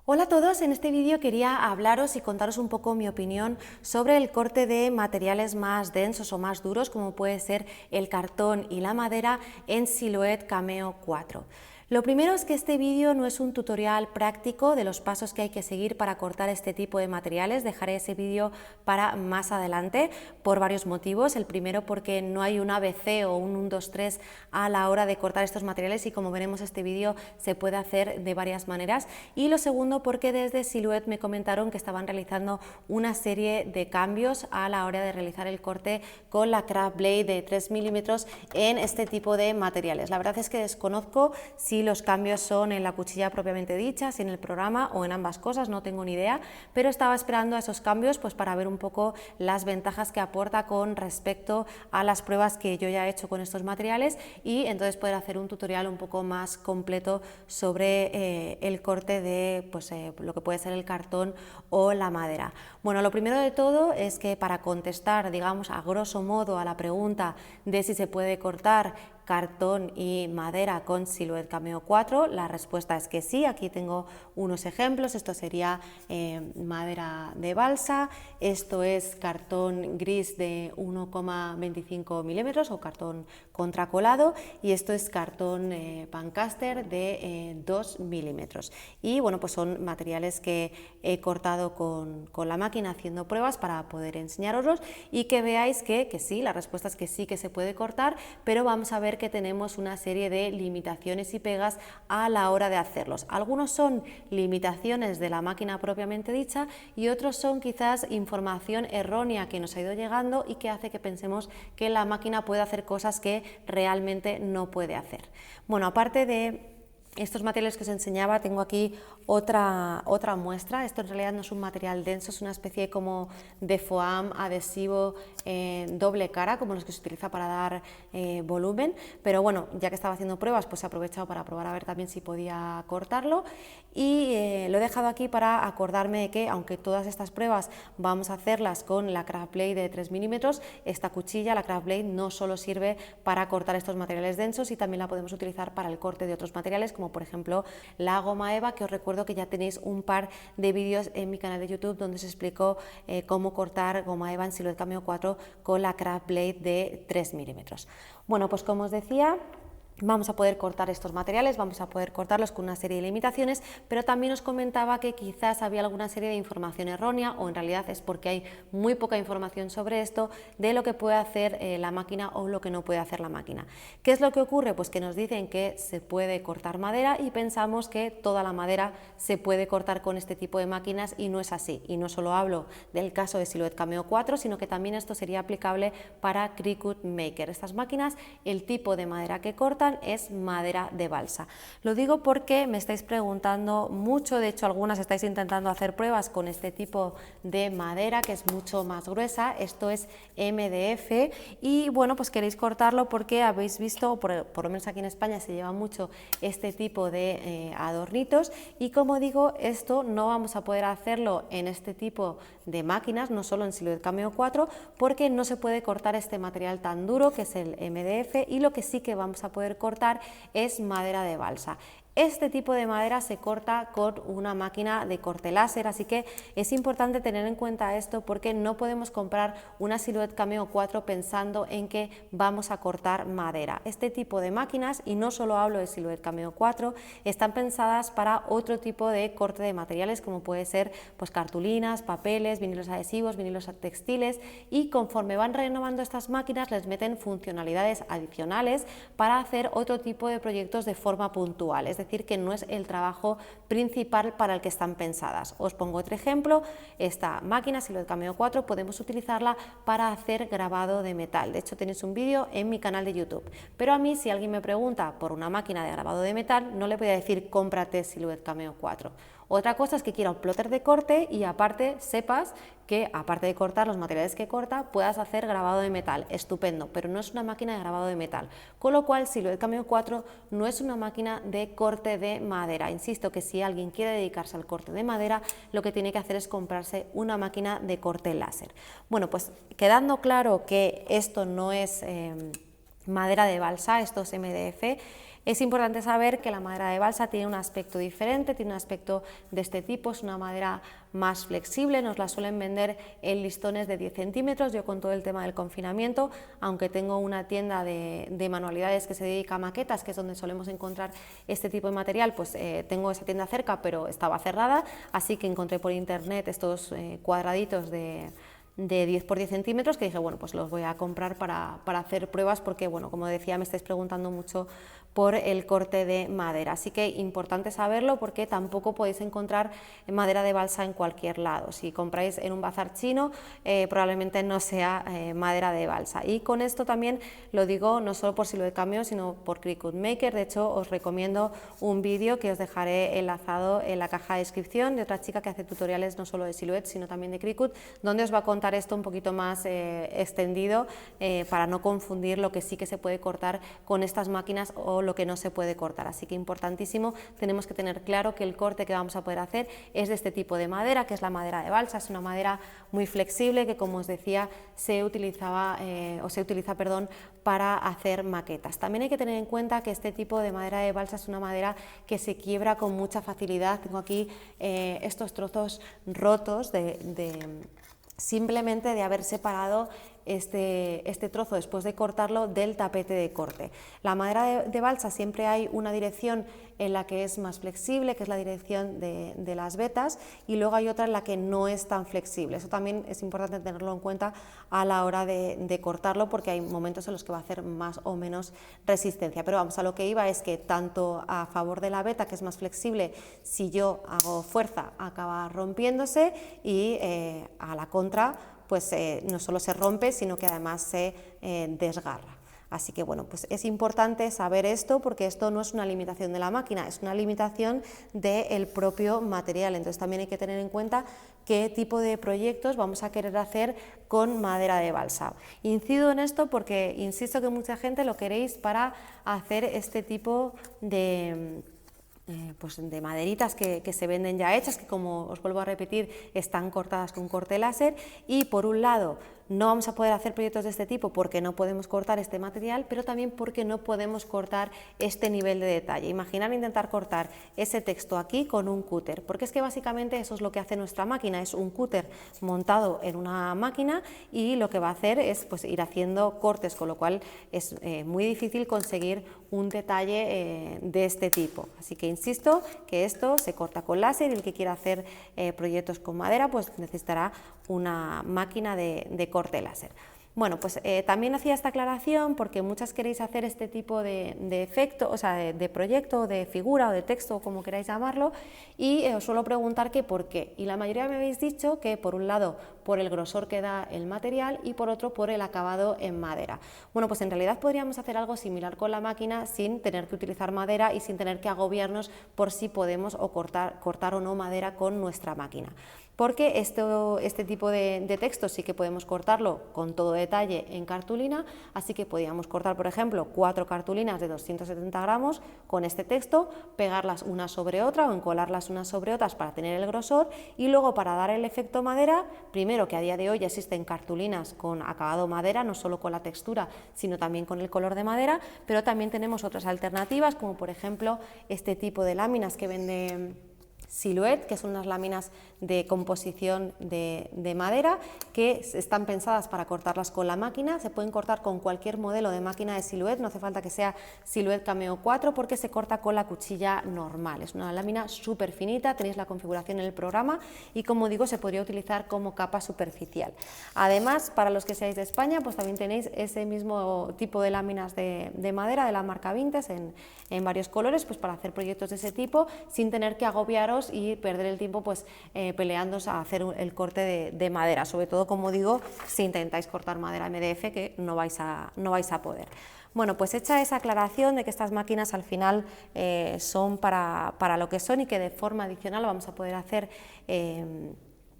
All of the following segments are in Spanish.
Hola a todos, en este vídeo quería hablaros y contaros un poco mi opinión sobre el corte de materiales más densos o más duros, como puede ser el cartón y la madera en Silhouette Cameo 4. Lo primero es que este vídeo no es un tutorial práctico de los pasos que hay que seguir para cortar este tipo de materiales. Dejaré ese vídeo para más adelante por varios motivos. El primero porque no hay un ABC o un 1, 2, 3 a la hora de cortar estos materiales y como veremos este vídeo se puede hacer de varias maneras. Y lo segundo porque desde Silhouette me comentaron que estaban realizando una serie de cambios a la hora de realizar el corte con la Craft Blade de 3 milímetros en este tipo de materiales. La verdad es que desconozco si los cambios son en la cuchilla propiamente dicha, si en el programa o en ambas cosas, no tengo ni idea, pero estaba esperando a esos cambios pues para ver un poco las ventajas que aporta con respecto a las pruebas que yo ya he hecho con estos materiales y entonces poder hacer un tutorial un poco más completo sobre el corte de lo que puede ser el cartón o la madera. Bueno, lo primero de todo es que para contestar, digamos, a grosso modo a la pregunta de si se puede cortar cartón y madera con Silhouette Cameo 4, la respuesta es que sí. Aquí tengo unos ejemplos. Esto sería madera de balsa, esto es cartón gris de 1,25 milímetros o cartón contracolado y esto es cartón Pancaster de 2 milímetros. Y bueno, pues son materiales que he cortado con la máquina haciendo pruebas para poder enseñaroslos y que veáis que sí, la respuesta es que sí que se puede cortar, pero vamos a ver que tenemos una serie de limitaciones y pegas a la hora de hacerlos. Algunos son limitaciones de la máquina propiamente dicha y otros son quizás información errónea que nos ha ido llegando y que hace que pensemos que la máquina puede hacer cosas que realmente no puede hacer. Bueno, aparte de estos materiales que os enseñaba, tengo aquí otra muestra. Esto en realidad no es un material denso, es una especie como de foam adhesivo doble cara, como los que se utiliza para dar volumen, pero bueno, ya que estaba haciendo pruebas, pues he aprovechado para probar a ver también si podía cortarlo y lo he dejado aquí para acordarme de que, aunque todas estas pruebas vamos a hacerlas con la Craft Blade de 3 milímetros, esta cuchilla, la Craft Blade, no solo sirve para cortar estos materiales densos y también la podemos utilizar para el corte de otros materiales, como por ejemplo la goma eva, que os recuerdo que ya tenéis un par de vídeos en mi canal de YouTube donde os explico cómo cortar goma eva en Silhouette Cameo 4 con la Craft Blade de 3 milímetros. Bueno, pues como os decía, vamos a poder cortar estos materiales, vamos a poder cortarlos con una serie de limitaciones, pero también os comentaba que quizás había alguna serie de información errónea, o en realidad es porque hay muy poca información sobre esto, de lo que puede hacer la máquina o lo que no puede hacer la máquina. ¿Qué es lo que ocurre? Pues que nos dicen que se puede cortar madera y pensamos que toda la madera se puede cortar con este tipo de máquinas y no es así. Y no solo hablo del caso de Silhouette Cameo 4, sino que también esto sería aplicable para Cricut Maker. Estas máquinas, el tipo de madera que cortan es madera de balsa. Lo digo porque me estáis preguntando mucho, de hecho algunas estáis intentando hacer pruebas con este tipo de madera que es mucho más gruesa. Esto es MDF y bueno, pues queréis cortarlo porque habéis visto, por lo menos aquí en España se lleva mucho este tipo de adornitos y como digo, esto no vamos a poder hacerlo en este tipo de máquinas, no solo en Silhouette Cameo 4, porque no se puede cortar este material tan duro que es el MDF y lo que sí que vamos a poder cortar es madera de balsa. Este tipo de madera se corta con una máquina de corte láser, así que es importante tener en cuenta esto porque no podemos comprar una Silhouette Cameo 4 pensando en que vamos a cortar madera. Este tipo de máquinas, y no solo hablo de Silhouette Cameo 4, están pensadas para otro tipo de corte de materiales como puede ser pues cartulinas, papeles, vinilos adhesivos, vinilos textiles y conforme van renovando estas máquinas les meten funcionalidades adicionales para hacer otro tipo de proyectos de forma puntual, es decir, que no es el trabajo principal para el que están pensadas. Os pongo otro ejemplo, esta máquina Silhouette Cameo 4 podemos utilizarla para hacer grabado de metal, de hecho tenéis un vídeo en mi canal de YouTube, pero a mí si alguien me pregunta por una máquina de grabado de metal no le voy a decir cómprate Silhouette Cameo 4. Otra cosa es que quiera un plotter de corte y aparte sepas que, aparte de cortar los materiales que corta, puedas hacer grabado de metal, estupendo, pero no es una máquina de grabado de metal, con lo cual Silhouette Cameo 4 no es una máquina de corte de madera. Insisto que si alguien quiere dedicarse al corte de madera, lo que tiene que hacer es comprarse una máquina de corte láser. Bueno, pues quedando claro que esto no es madera de balsa, esto es MDF, Es importante saber que la madera de balsa tiene un aspecto diferente, tiene un aspecto de este tipo, es una madera más flexible, nos la suelen vender en listones de 10 centímetros. Yo, con todo el tema del confinamiento, aunque tengo una tienda de manualidades que se dedica a maquetas, que es donde solemos encontrar este tipo de material, pues tengo esa tienda cerca, pero estaba cerrada, así que encontré por internet estos cuadraditos de 10 por 10 centímetros, que dije, bueno, pues los voy a comprar para hacer pruebas, porque, bueno, como decía, me estáis preguntando mucho por el corte de madera, así que importante saberlo, porque tampoco podéis encontrar madera de balsa en cualquier lado. Si compráis en un bazar chino, probablemente no sea madera de balsa. Y con esto también lo digo no solo por Silhouette Cameo, sino por Cricut Maker. De hecho, os recomiendo un vídeo que os dejaré enlazado en la caja de descripción, de otra chica que hace tutoriales no solo de Silhouette, sino también de Cricut, donde os va a contar esto un poquito más extendido, para no confundir lo que sí que se puede cortar con estas máquinas o lo que no se puede cortar. Así que importantísimo, tenemos que tener claro que el corte que vamos a poder hacer es de este tipo de madera, que es la madera de balsa. Es una madera muy flexible que, como os decía, se utiliza para hacer maquetas. También hay que tener en cuenta que este tipo de madera de balsa es una madera que se quiebra con mucha facilidad. Tengo aquí estos trozos rotos simplemente de haber separado este trozo después de cortarlo del tapete de corte. La madera de balsa siempre hay una dirección en la que es más flexible, que es la dirección de las vetas, y luego hay otra en la que no es tan flexible. Eso también es importante tenerlo en cuenta a la hora de cortarlo, porque hay momentos en los que va a hacer más o menos resistencia. Pero vamos, a lo que iba es que tanto a favor de la veta, que es más flexible, si yo hago fuerza acaba rompiéndose, y a la contra, pues no solo se rompe, sino que además se desgarra. Así que, bueno, pues es importante saber esto, porque esto no es una limitación de la máquina, es una limitación del propio material. Entonces también hay que tener en cuenta qué tipo de proyectos vamos a querer hacer con madera de balsa. Incido en esto porque insisto que mucha gente lo queréis para hacer este tipo de maderitas que se venden ya hechas, que, como os vuelvo a repetir, están cortadas con corte láser. Y por un lado, no vamos a poder hacer proyectos de este tipo porque no podemos cortar este material, pero también porque no podemos cortar este nivel de detalle. Imaginar intentar cortar ese texto aquí con un cúter, porque es que básicamente eso es lo que hace nuestra máquina, es un cúter montado en una máquina, y lo que va a hacer es, pues, ir haciendo cortes, con lo cual es muy difícil conseguir un detalle de este tipo. Así que insisto que esto se corta con láser, y el que quiera hacer proyectos con madera, pues necesitará una máquina de corte láser. Bueno, pues también hacía esta aclaración porque muchas queréis hacer este tipo de efecto, o sea, de proyecto, de figura o de texto, como queráis llamarlo, y os suelo preguntar que por qué. Y la mayoría me habéis dicho que, por un lado, por el grosor que da el material, y por otro, por el acabado en madera. Bueno, pues en realidad podríamos hacer algo similar con la máquina sin tener que utilizar madera y sin tener que agobiarnos por si podemos o cortar o no madera con nuestra máquina. Porque este tipo de texto sí que podemos cortarlo con todo detalle en cartulina, así que podríamos cortar, por ejemplo, 4 cartulinas de 270 gramos con este texto, pegarlas unas sobre otra o encolarlas unas sobre otras para tener el grosor, y luego, para dar el efecto madera, primero, que a día de hoy ya existen cartulinas con acabado madera, no solo con la textura, sino también con el color de madera, pero también tenemos otras alternativas, como por ejemplo este tipo de láminas que vende Silhouette, que son unas láminas de composición de madera que están pensadas para cortarlas con la máquina. Se pueden cortar con cualquier modelo de máquina de Silhouette, no hace falta que sea Silhouette Cameo 4, porque se corta con la cuchilla normal. Es una lámina súper finita, tenéis la configuración en el programa, y, como digo, se podría utilizar como capa superficial. Además, para los que seáis de España, pues también tenéis ese mismo tipo de láminas de madera de la marca Vintes en varios colores, pues para hacer proyectos de ese tipo sin tener que agobiaros y perder el tiempo pues peleándoos a hacer el corte de madera, sobre todo, como digo, si intentáis cortar madera MDF, que no vais a poder. Bueno, pues hecha esa aclaración de que estas máquinas al final son para lo que son, y que de forma adicional vamos a poder hacer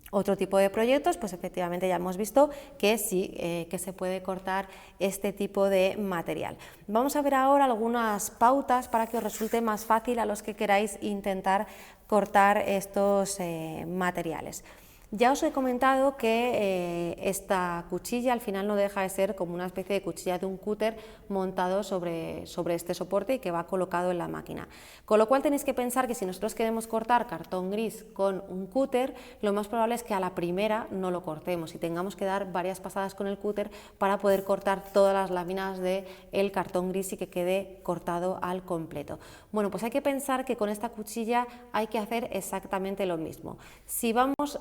otro tipo de proyectos, pues efectivamente ya hemos visto que sí, que se puede cortar este tipo de material. Vamos a ver ahora algunas pautas para que os resulte más fácil a los que queráis intentar cortar estos materiales. Ya os he comentado que esta cuchilla al final no deja de ser como una especie de cuchilla de un cúter montado sobre este soporte y que va colocado en la máquina. Con lo cual tenéis que pensar que si nosotros queremos cortar cartón gris con un cúter, lo más probable es que a la primera no lo cortemos y tengamos que dar varias pasadas con el cúter para poder cortar todas las láminas del cartón gris y que quede cortado al completo. Bueno, pues hay que pensar que con esta cuchilla hay que hacer exactamente lo mismo. Si vamos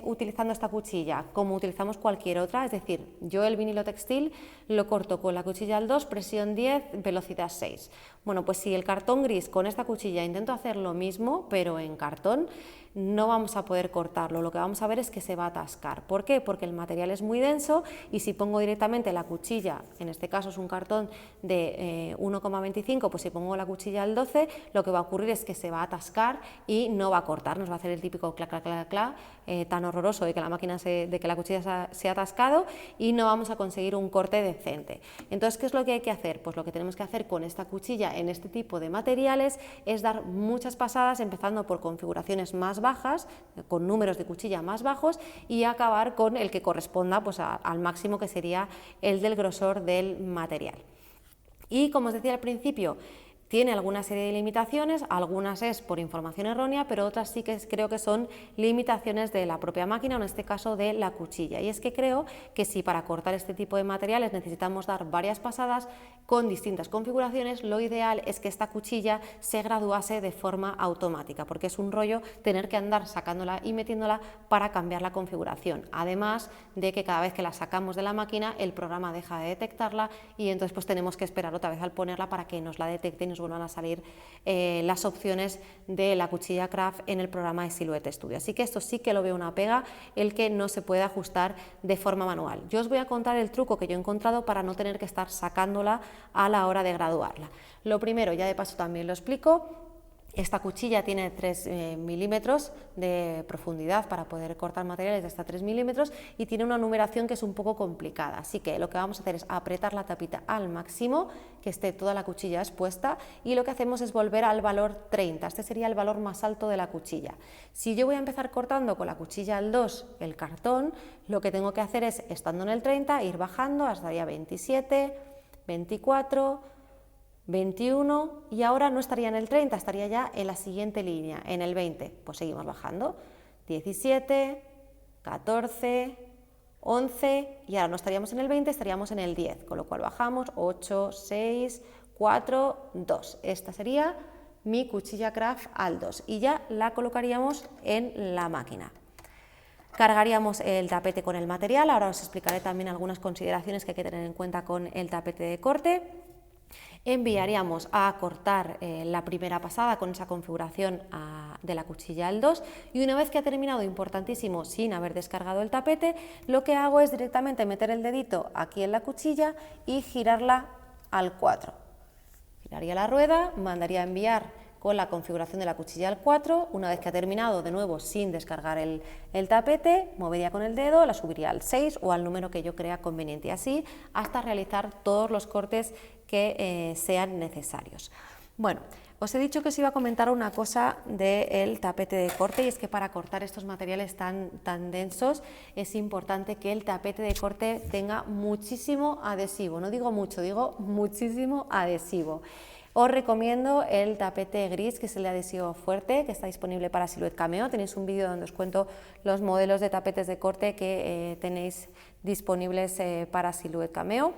utilizando esta cuchilla como utilizamos cualquier otra, es decir, yo el vinilo textil lo corto con la cuchilla al 2, presión 10, velocidad 6. Bueno, pues si el cartón gris con esta cuchilla intento hacer lo mismo, pero en cartón, no vamos a poder cortarlo, lo que vamos a ver es que se va a atascar. ¿Por qué? Porque el material es muy denso y si pongo directamente la cuchilla, en este caso es un cartón de 1,25, pues si pongo la cuchilla al 12, lo que va a ocurrir es que se va a atascar y no va a cortar, nos va a hacer el típico clac, clac, clac, clac, tan horroroso de que la cuchilla se ha atascado y no vamos a conseguir un corte decente. Entonces, ¿qué es lo que hay que hacer? Pues lo que tenemos que hacer con esta cuchilla en este tipo de materiales es dar muchas pasadas, empezando por configuraciones más bajas, con números de cuchilla más bajos, y acabar con el que corresponda pues, al máximo, que sería el del grosor del material. Y como os decía al principio, tiene alguna serie de limitaciones, algunas es por información errónea, pero otras sí que creo que son limitaciones de la propia máquina, o en este caso de la cuchilla. Y es que creo que si para cortar este tipo de materiales necesitamos dar varias pasadas con distintas configuraciones, lo ideal es que esta cuchilla se graduase de forma automática, porque es un rollo tener que andar sacándola y metiéndola para cambiar la configuración. Además de que cada vez que la sacamos de la máquina, el programa deja de detectarla y entonces pues tenemos que esperar otra vez al ponerla para que nos la detecte y nos vuelvan a salir las opciones de la cuchilla Craft en el programa de Silhouette Studio. Así que esto sí que lo veo una pega, el que no se puede ajustar de forma manual. Yo os voy a contar el truco que yo he encontrado para no tener que estar sacándola a la hora de graduarla. Lo primero, ya de paso también lo explico. Esta cuchilla tiene 3 milímetros de profundidad para poder cortar materiales de hasta 3 milímetros y tiene una numeración que es un poco complicada, así que lo que vamos a hacer es apretar la tapita al máximo, que esté toda la cuchilla expuesta, y lo que hacemos es volver al valor 30, este sería el valor más alto de la cuchilla. Si yo voy a empezar cortando con la cuchilla al 2 el cartón, lo que tengo que hacer es, estando en el 30, ir bajando hasta ya 27, 24, 21 y ahora no estaría en el 30, estaría ya en la siguiente línea, en el 20. Pues seguimos bajando, 17, 14, 11 y ahora no estaríamos en el 20, estaríamos en el 10, con lo cual bajamos 8, 6, 4, 2. Esta sería mi cuchilla Craft al 2 y ya la colocaríamos en la máquina. Cargaríamos el tapete con el material, ahora os explicaré también algunas consideraciones que hay que tener en cuenta con el tapete de corte. Enviaríamos a cortar la primera pasada con esa configuración de la cuchilla al 2 y una vez que ha terminado, importantísimo, sin haber descargado el tapete, lo que hago es directamente meter el dedito aquí en la cuchilla y girarla al 4. Giraría la rueda, mandaría a enviar con la configuración de la cuchilla al 4, una vez que ha terminado, de nuevo sin descargar el tapete, movería con el dedo, la subiría al 6 o al número que yo crea conveniente, y así hasta realizar todos los cortes que sean necesarios. Bueno, os he dicho que os iba a comentar una cosa del tapete de corte, y es que para cortar estos materiales tan densos es importante que el tapete de corte tenga muchísimo adhesivo, no digo mucho, digo muchísimo adhesivo. Os recomiendo el tapete gris, que es el de adhesivo fuerte, que está disponible para Silhouette Cameo. Tenéis un vídeo donde os cuento los modelos de tapetes de corte que tenéis disponibles para Silhouette Cameo.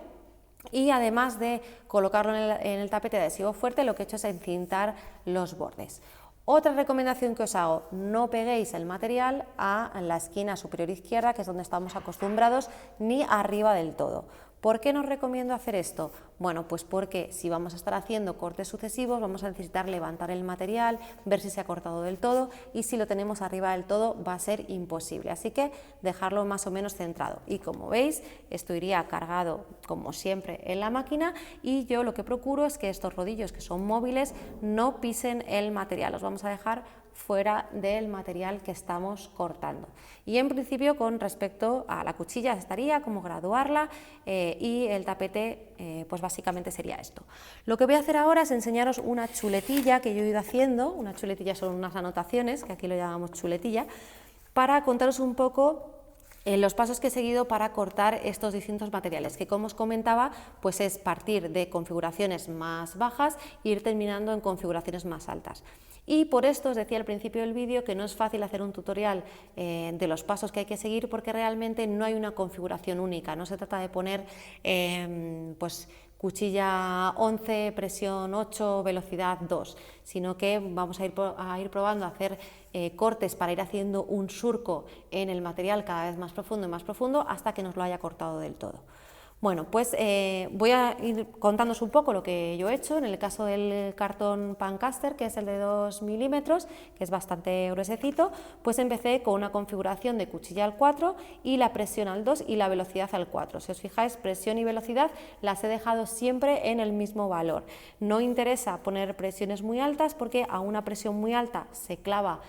Y además de colocarlo en el tapete de adhesivo fuerte, lo que he hecho es encintar los bordes. Otra recomendación que os hago, no peguéis el material a la esquina superior izquierda, que es donde estamos acostumbrados, ni arriba del todo. ¿Por qué nos recomiendo hacer esto? Bueno, pues porque si vamos a estar haciendo cortes sucesivos vamos a necesitar levantar el material, ver si se ha cortado del todo, y si lo tenemos arriba del todo va a ser imposible, así que dejarlo más o menos centrado. Y como veis, esto iría cargado como siempre en la máquina, y yo lo que procuro es que estos rodillos, que son móviles, no pisen el material, los vamos a dejar fuera del material que estamos cortando. Y en principio, con respecto a la cuchilla, estaría como graduarla, y el tapete pues básicamente sería esto. Lo que voy a hacer ahora es enseñaros una chuletilla que yo he ido haciendo. Una chuletilla son unas anotaciones, que aquí lo llamamos chuletilla, para contaros un poco los pasos que he seguido para cortar estos distintos materiales, que como os comentaba, pues es partir de configuraciones más bajas e ir terminando en configuraciones más altas. Y por esto os decía al principio del vídeo que no es fácil hacer un tutorial de los pasos que hay que seguir, porque realmente no hay una configuración única, no se trata de poner pues cuchilla 11, presión 8, velocidad 2, sino que vamos a ir probando a hacer cortes para ir haciendo un surco en el material cada vez más profundo y más profundo hasta que nos lo haya cortado del todo. Bueno, pues voy a ir contándoos un poco lo que yo he hecho. En el caso del cartón Pancaster, que es el de 2 milímetros, que es bastante gruesecito, pues empecé con una configuración de cuchilla al 4 y la presión al 2 y la velocidad al 4. Si os fijáis, presión y velocidad las he dejado siempre en el mismo valor. No interesa poner presiones muy altas porque a una presión muy alta se clava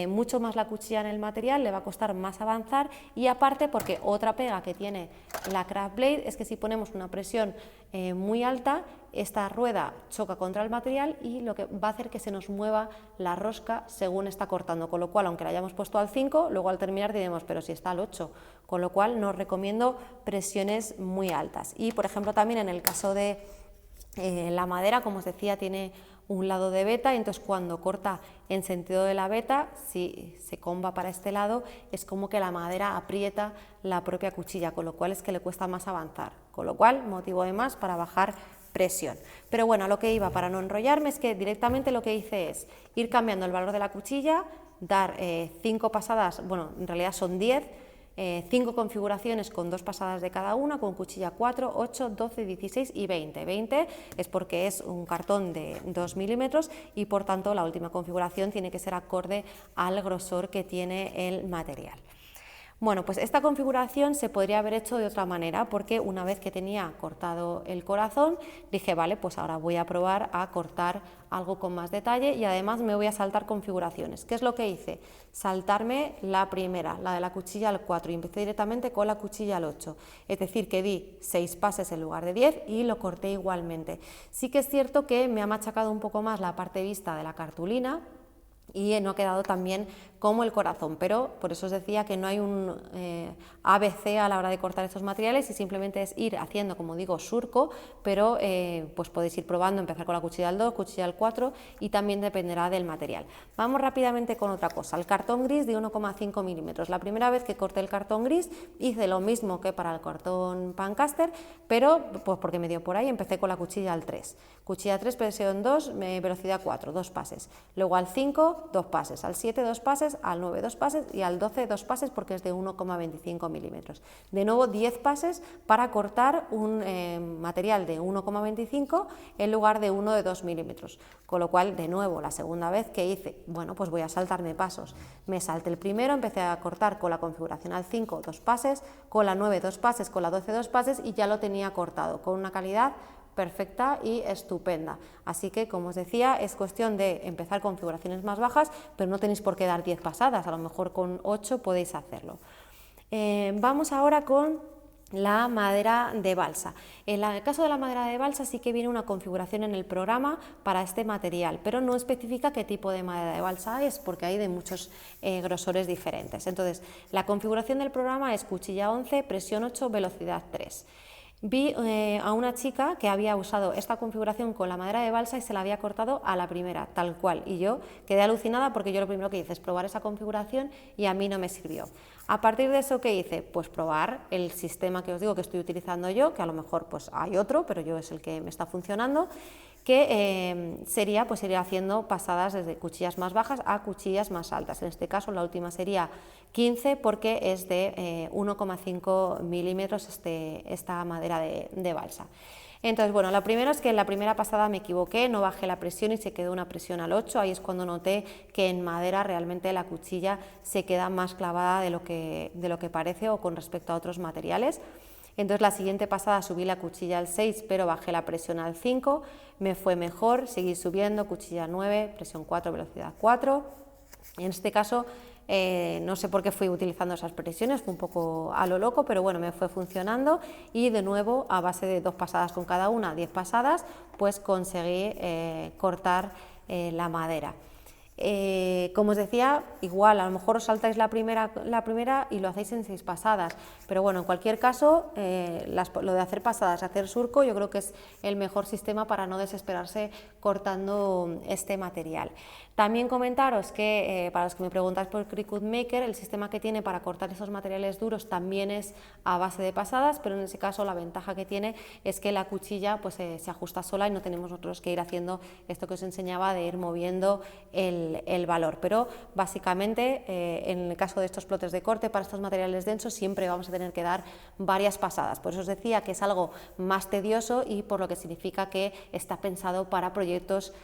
mucho más la cuchilla en el material, le va a costar más avanzar, y aparte porque otra pega que tiene la Craft Blade es que si ponemos una presión muy alta, esta rueda choca contra el material y lo que va a hacer que se nos mueva la rosca según está cortando, con lo cual aunque la hayamos puesto al 5, luego al terminar diremos pero si está al 8, con lo cual no recomiendo presiones muy altas. Y por ejemplo también en el caso de la madera, como os decía, tiene un lado de beta, y entonces cuando corta en sentido de la beta, si se comba para este lado, es como que la madera aprieta la propia cuchilla, con lo cual es que le cuesta más avanzar, con lo cual motivo de más para bajar presión. Pero bueno, a lo que iba, para no enrollarme, es que directamente lo que hice es ir cambiando el valor de la cuchilla, dar 5 pasadas, bueno, en realidad son 10, 5 configuraciones con 2 pasadas de cada una, con cuchilla 4, 8, 12, 16 y 20. 20 es porque es un cartón de 2 milímetros y por tanto la última configuración tiene que ser acorde al grosor que tiene el material. Bueno, pues esta configuración se podría haber hecho de otra manera, porque una vez que tenía cortado el corazón, dije, vale, pues ahora voy a probar a cortar algo con más detalle y además me voy a saltar configuraciones. ¿Qué es lo que hice? Saltarme la primera, la de la cuchilla al 4, y empecé directamente con la cuchilla al 8. Es decir, que di 6 pases en lugar de 10 y lo corté igualmente. Sí que es cierto que me ha machacado un poco más la parte vista de la cartulina, y no ha quedado tan bien como el corazón, pero por eso os decía que no hay un ABC a la hora de cortar estos materiales y simplemente es ir haciendo, como digo, surco, pero pues podéis ir probando, empezar con la cuchilla al 2, cuchilla al 4 y también dependerá del material. Vamos rápidamente con otra cosa, el cartón gris de 1,5 milímetros. La primera vez que corté el cartón gris hice lo mismo que para el cartón Pancaster, pero pues porque me dio por ahí, empecé con la cuchilla al 3. Cuchilla 3, presión 2, velocidad 4, 2 pases. Luego al 5, 2 pases, al 7, 2 pases, al 9, 2 pases y al 12, 2 pases porque es de 1,25 milímetros. De nuevo 10 pases para cortar un material de 1,25 en lugar de uno de 2 milímetros. Con lo cual, de nuevo, la segunda vez que hice, bueno, pues voy a saltarme pasos. Me salté el primero, empecé a cortar con la configuración al 5, 2 pases, con la 9, 2 pases, con la 12, 2 pases y ya lo tenía cortado con una calidad perfecta y estupenda. Así que, como os decía, es cuestión de empezar configuraciones más bajas, pero no tenéis por qué dar 10 pasadas, a lo mejor con 8 podéis hacerlo. Vamos ahora con la madera de balsa. En el caso de la madera de balsa sí que viene una configuración en el programa para este material, pero no especifica qué tipo de madera de balsa es, porque hay de muchos grosores diferentes. Entonces, la configuración del programa es cuchilla 11, presión 8, velocidad 3. Vi a una chica que había usado esta configuración con la madera de balsa y se la había cortado a la primera, tal cual, y yo quedé alucinada porque yo lo primero que hice es probar esa configuración y a mí no me sirvió. A partir de eso, ¿qué hice? Pues probar el sistema que os digo que estoy utilizando yo, que a lo mejor pues hay otro, pero yo es el que me está funcionando, que sería pues ir haciendo pasadas desde cuchillas más bajas a cuchillas más altas. En este caso la última sería 15 porque es de 1,5 milímetros esta madera de balsa. Entonces, bueno, lo primero es que en la primera pasada me equivoqué, no bajé la presión y se quedó una presión al 8, ahí es cuando noté que en madera realmente la cuchilla se queda más clavada de lo que parece o con respecto a otros materiales. Entonces la siguiente pasada subí la cuchilla al 6, pero bajé la presión al 5, me fue mejor, seguí subiendo, cuchilla 9, presión 4, velocidad 4. En este caso no sé por qué fui utilizando esas presiones, fue un poco a lo loco, pero bueno, me fue funcionando y de nuevo a base de 2 pasadas con cada una, 10 pasadas, pues conseguí cortar la madera. Como os decía, igual, a lo mejor os saltáis la primera y lo hacéis en 6 pasadas, pero bueno, en cualquier caso, lo de hacer pasadas, hacer surco, yo creo que es el mejor sistema para no desesperarse cortando este material. También comentaros que, para los que me preguntáis por Cricut Maker, el sistema que tiene para cortar esos materiales duros también es a base de pasadas, pero en ese caso la ventaja que tiene es que la cuchilla pues, se ajusta sola y no tenemos nosotros que ir haciendo esto que os enseñaba de ir moviendo el valor. Pero básicamente, en el caso de estos plotes de corte, para estos materiales densos, siempre vamos a tener que dar varias pasadas. Por eso os decía que es algo más tedioso y por lo que significa que está pensado para proyectos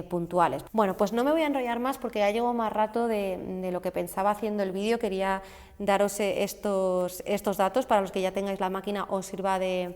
puntuales. Bueno, pues no me voy a enrollar más porque ya llevo más rato de lo que pensaba haciendo el vídeo. Quería daros estos datos para los que ya tengáis la máquina, os sirva de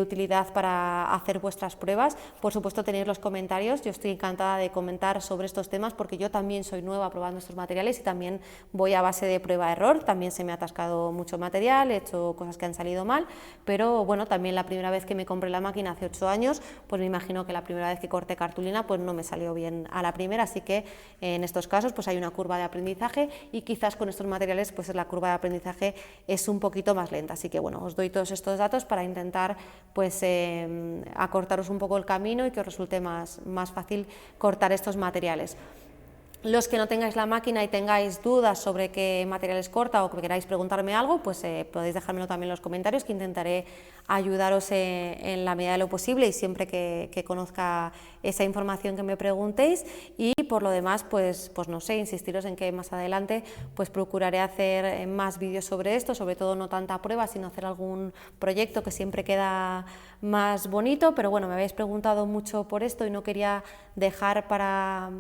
utilidad para hacer vuestras pruebas. Por supuesto, tenéis los comentarios, yo estoy encantada de comentar sobre estos temas porque yo también soy nueva probando estos materiales y también voy a base de prueba-error, también se me ha atascado mucho material, he hecho cosas que han salido mal, pero bueno, también la primera vez que me compré la máquina hace 8 años, pues me imagino que la primera vez que corté cartulina pues no me salió bien a la primera, así que en estos casos pues hay una curva de aprendizaje y quizás con estos materiales pues la curva de aprendizaje es un poquito más lenta, así que bueno, os doy todos estos datos para intentar pues acortaros un poco el camino y que os resulte más fácil cortar estos materiales. Los que no tengáis la máquina y tengáis dudas sobre qué materiales corta o que queráis preguntarme algo, pues podéis dejármelo también en los comentarios, que intentaré ayudaros en la medida de lo posible y siempre que conozca esa información que me preguntéis. Y por lo demás, pues no sé, insistiros en que más adelante pues procuraré hacer más vídeos sobre esto, sobre todo no tanta prueba, sino hacer algún proyecto que siempre queda más bonito, pero bueno, me habéis preguntado mucho por esto y no quería dejar para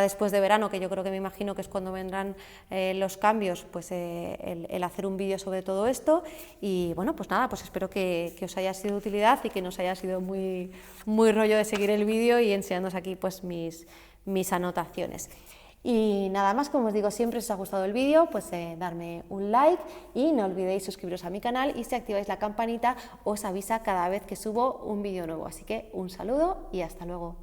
después de verano, que yo creo que me imagino que es cuando vendrán los cambios, pues el hacer un vídeo sobre todo esto. Y bueno, pues nada, pues espero que os haya sido de utilidad y que no os haya sido muy rollo de seguir el vídeo y enseñándoos aquí pues mis anotaciones. Y nada más, como os digo siempre, si os ha gustado el vídeo, pues darme un like y no olvidéis suscribiros a mi canal, y si activáis la campanita os avisa cada vez que subo un vídeo nuevo. Así que un saludo y hasta luego.